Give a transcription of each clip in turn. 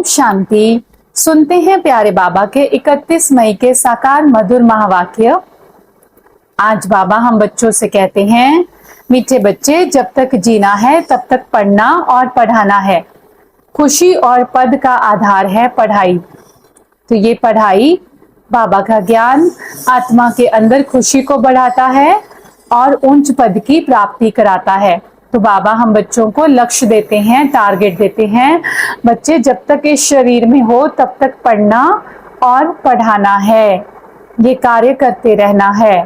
शांति। सुनते हैं प्यारे बाबा के 31 मई के साकार मधुर महावाक्य। आज बाबा हम बच्चों से कहते हैं, मीठे बच्चे, जब तक जीना है तब तक पढ़ना और पढ़ाना है। खुशी और पद का आधार है पढ़ाई। तो ये पढ़ाई बाबा का ज्ञान आत्मा के अंदर खुशी को बढ़ाता है और उच्च पद की प्राप्ति कराता है। तो बाबा हम बच्चों को लक्ष्य देते हैं, टारगेट देते हैं, बच्चे जब तक इस शरीर में हो तब तक पढ़ना और पढ़ाना है, ये कार्य करते रहना है।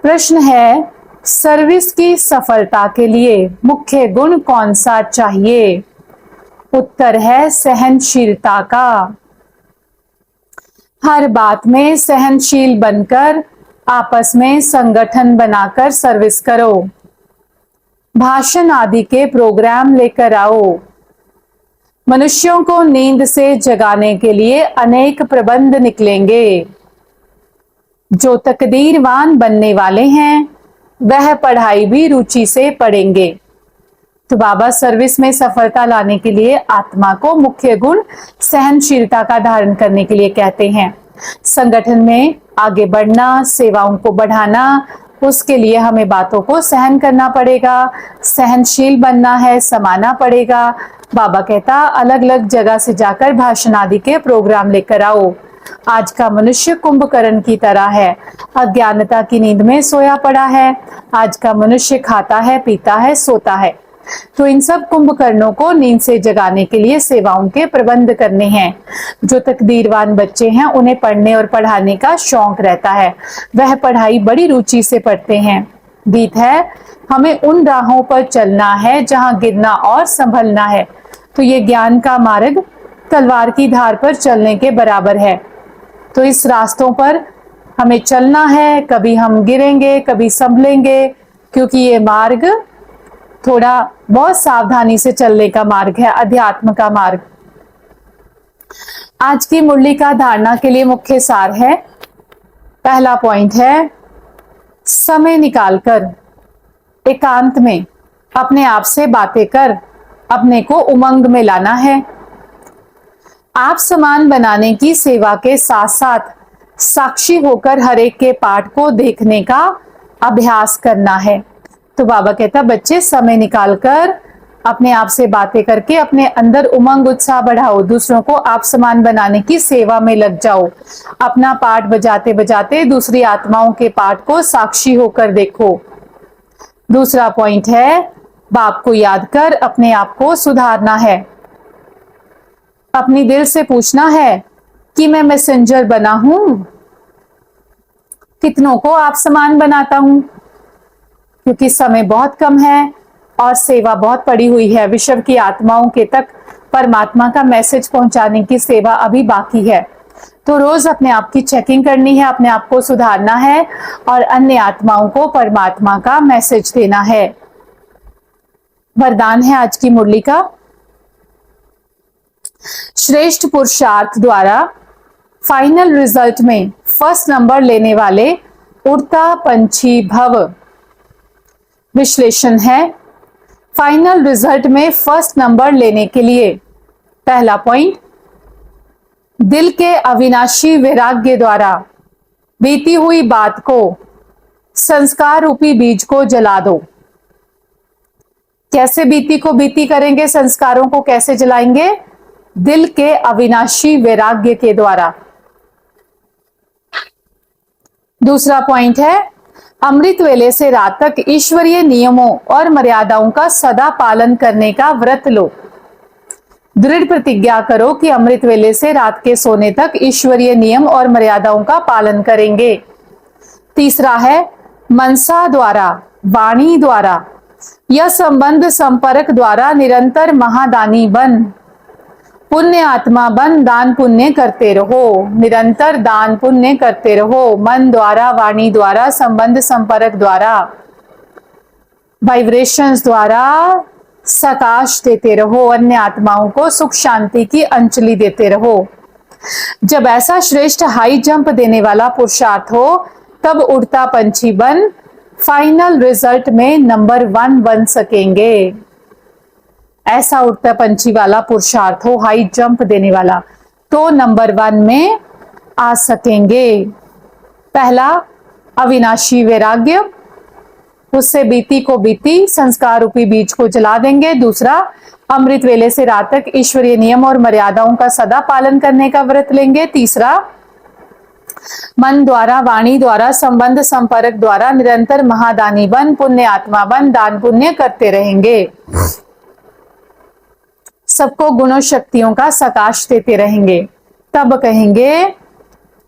प्रश्न है, सर्विस की सफलता के लिए मुख्य गुण कौन सा चाहिए? उत्तर है सहनशीलता का। हर बात में सहनशील बनकर आपस में संगठन बनाकर सर्विस करो। भाषण आदि के प्रोग्राम लेकर आओ। मनुष्यों को नींद से जगाने के लिए अनेक प्रबंध निकलेंगे। जो तकदीरवान बनने वाले हैं वह पढ़ाई भी रुचि से पढ़ेंगे। तो बाबा सर्विस में सफलता लाने के लिए आत्मा को मुख्य गुण सहनशीलता का धारण करने के लिए कहते हैं। संगठन में आगे बढ़ना, सेवाओं को बढ़ाना, उसके लिए हमें बातों को सहन करना पड़ेगा, सहनशील बनना है, समाना पड़ेगा। बाबा कहता, अलग अलग जगह से जाकर भाषण आदि के प्रोग्राम लेकर आओ। आज का मनुष्य कुंभकर्ण की तरह है, अज्ञानता की नींद में सोया पड़ा है। आज का मनुष्य खाता है, पीता है, सोता है। तो इन सब कुंभकर्णों को नींद से जगाने के लिए सेवाओं के प्रबंध करने हैं। जो तकदीरवान बच्चे हैं उन्हें पढ़ने और पढ़ाने का शौक रहता है, वह पढ़ाई बड़ी रुचि से पढ़ते हैं। गीत है, हमें उन राहों पर चलना है जहां गिरना और संभलना है। तो ये ज्ञान का मार्ग तलवार की धार पर चलने के बराबर है। तो इस रास्तों पर हमें चलना है, कभी हम गिरेंगे, कभी संभलेंगे, क्योंकि ये मार्ग थोड़ा बहुत सावधानी से चलने का मार्ग है, अध्यात्म का मार्ग। आज की मुरली का धारणा के लिए मुख्य सार है। पहला पॉइंट है, समय निकालकर एकांत में अपने आप से बातें कर अपने को उमंग में लाना है। आप समान बनाने की सेवा के साथ साथ साक्षी होकर हर एक के पाठ को देखने का अभ्यास करना है। तो बाबा कहता, बच्चे समय निकालकर अपने आप से बातें करके अपने अंदर उमंग उत्साह बढ़ाओ, दूसरों को आप समान बनाने की सेवा में लग जाओ। अपना पाठ बजाते बजाते दूसरी आत्माओं के पाठ को साक्षी होकर देखो। दूसरा पॉइंट है, बाप को याद कर अपने आप को सुधारना है। अपनी दिल से पूछना है कि मैं मैसेंजर बना हूं, कितनों को आप समान बनाता हूं, क्योंकि समय बहुत कम है और सेवा बहुत पड़ी हुई है। विश्व की आत्माओं के तक परमात्मा का मैसेज पहुंचाने की सेवा अभी बाकी है। तो रोज अपने आप की चेकिंग करनी है, अपने आप को सुधारना है और अन्य आत्माओं को परमात्मा का मैसेज देना है। वरदान है आज की मुरली का, श्रेष्ठ पुरुषार्थ द्वारा फाइनल रिजल्ट में फर्स्ट नंबर लेने वाले उड़ता पंछी भव। विश्लेषण है, फाइनल रिजल्ट में फर्स्ट नंबर लेने के लिए पहला पॉइंट, दिल के अविनाशी वैराग्य द्वारा बीती हुई बात को, संस्कार रूपी बीज को जला दो। कैसे बीती को बीती करेंगे, संस्कारों को कैसे जलाएंगे? दिल के अविनाशी वैराग्य के द्वारा। दूसरा पॉइंट है, अमृत वेले से रात तक ईश्वरीय नियमों और मर्यादाओं का सदा पालन करने का व्रत लो। दृढ़ प्रतिज्ञा करो कि अमृत वेले से रात के सोने तक ईश्वरीय नियम और मर्यादाओं का पालन करेंगे। तीसरा है, मनसा द्वारा, वाणी द्वारा या संबंध संपर्क द्वारा निरंतर महादानी बन, पुण्य आत्मा बन, दान पुण्य करते रहो, निरंतर दान पुण्य करते रहो। मन द्वारा, वाणी द्वारा, संबंध संपर्क द्वारा, वाइब्रेशंस द्वारा सकाश देते रहो, अन्य आत्माओं को सुख शांति की अंजलि देते रहो। जब ऐसा श्रेष्ठ हाई जंप देने वाला पुरुषार्थ हो तब उड़ता पंछी बन फाइनल रिजल्ट में नंबर 1 बन सकेंगे। ऐसा उड़ता पंछी वाला पुरुषार्थ हो, हाई जंप देने वाला, तो नंबर 1 में आ सकेंगे। पहला अविनाशी वैराग्य, उससे बीती को बीती संस्कार रूपी बीज को जला देंगे। दूसरा अमृत वेले से रात तक ईश्वरीय नियम और मर्यादाओं का सदा पालन करने का व्रत लेंगे। तीसरा मन द्वारा, वाणी द्वारा, संबंध संपर्क द्वारा निरंतर महादानी बन, पुण्य आत्मा बन, दान पुण्य करते रहेंगे। सबको गुणों शक्तियों का सकाश देते रहेंगे। तब कहेंगे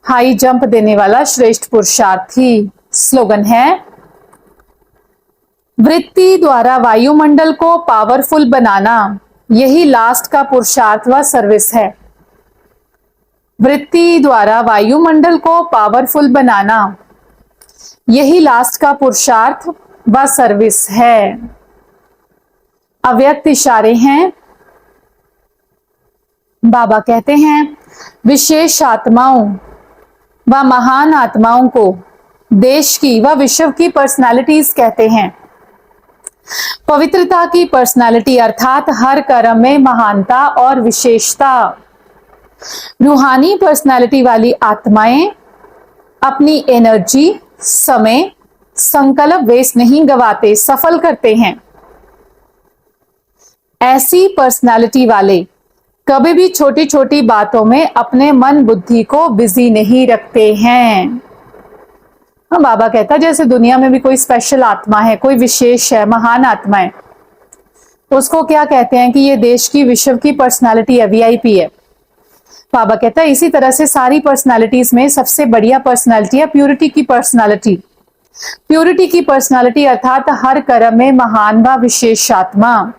हाई जंप देने वाला श्रेष्ठ पुरुषार्थी। स्लोगन है, वृत्ति द्वारा वायुमंडल को पावरफुल बनाना, यही लास्ट का पुरुषार्थ व सर्विस है। वृत्ति द्वारा वायुमंडल को पावरफुल बनाना, यही लास्ट का पुरुषार्थ व सर्विस है। अव्यक्त इशारे हैं। बाबा कहते हैं विशेष आत्माओं व महान आत्माओं को देश की व विश्व की पर्सनालिटीज कहते हैं। पवित्रता की पर्सनालिटी अर्थात हर कर्म में महानता और विशेषता। रूहानी पर्सनालिटी वाली आत्माएं अपनी एनर्जी, समय, संकल्प वेस्ट नहीं गवाते, सफल करते हैं। ऐसी पर्सनालिटी वाले कभी भी छोटी छोटी बातों में अपने मन बुद्धि को बिजी नहीं रखते हैं। हाँ, बाबा कहता है जैसे दुनिया में भी कोई स्पेशल आत्मा है, कोई विशेष है, महान आत्मा है, उसको क्या कहते हैं कि ये देश की, विश्व की पर्सनालिटी है, वीआईपी है। बाबा कहता है इसी तरह से सारी पर्सनालिटीज में सबसे बढ़िया पर्सनालिटी है प्यूरिटी की पर्सनालिटी। प्यूरिटी की पर्सनालिटी अर्थात हर कर्म में महान व विशेष आत्मा।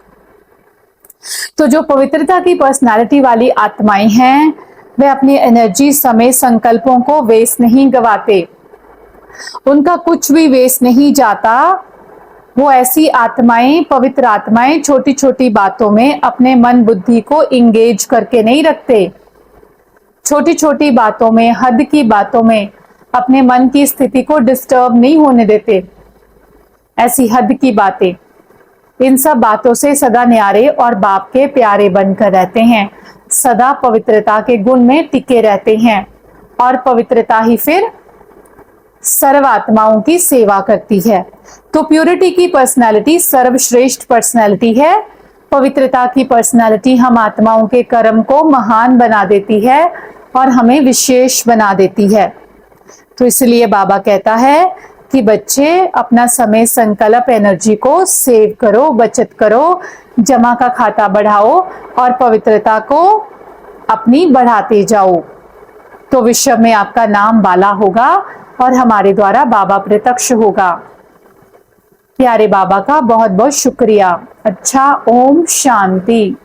तो जो पवित्रता की पर्सनालिटी वाली आत्माएं हैं वे अपनी एनर्जी, समय, संकल्पों को वेस्ट नहीं गवाते, उनका कुछ भी वेस्ट नहीं जाता। वो ऐसी आत्माएं, पवित्र आत्माएं छोटी छोटी बातों में अपने मन बुद्धि को इंगेज करके नहीं रखते। छोटी छोटी बातों में, हद की बातों में अपने मन की स्थिति को डिस्टर्ब नहीं होने देते। ऐसी हद की बातें, इन सब बातों से सदा न्यारे और बाप के प्यारे बनकर रहते हैं, सदा पवित्रता के गुण में टिके रहते हैं। और पवित्रता ही फिर सर्व आत्माओं की सेवा करती है। तो प्यूरिटी की पर्सनालिटी सर्वश्रेष्ठ पर्सनालिटी है। पवित्रता की पर्सनालिटी हम आत्माओं के कर्म को महान बना देती है और हमें विशेष बना देती है। तो इसलिए बाबा कहता है कि बच्चे अपना समय, संकल्प, एनर्जी को सेव करो, बचत करो, जमा का खाता बढ़ाओ और पवित्रता को अपनी बढ़ाते जाओ। तो विश्व में आपका नाम बाला होगा और हमारे द्वारा बाबा प्रत्यक्ष होगा। प्यारे बाबा का बहुत बहुत शुक्रिया। अच्छा, ओम शांति।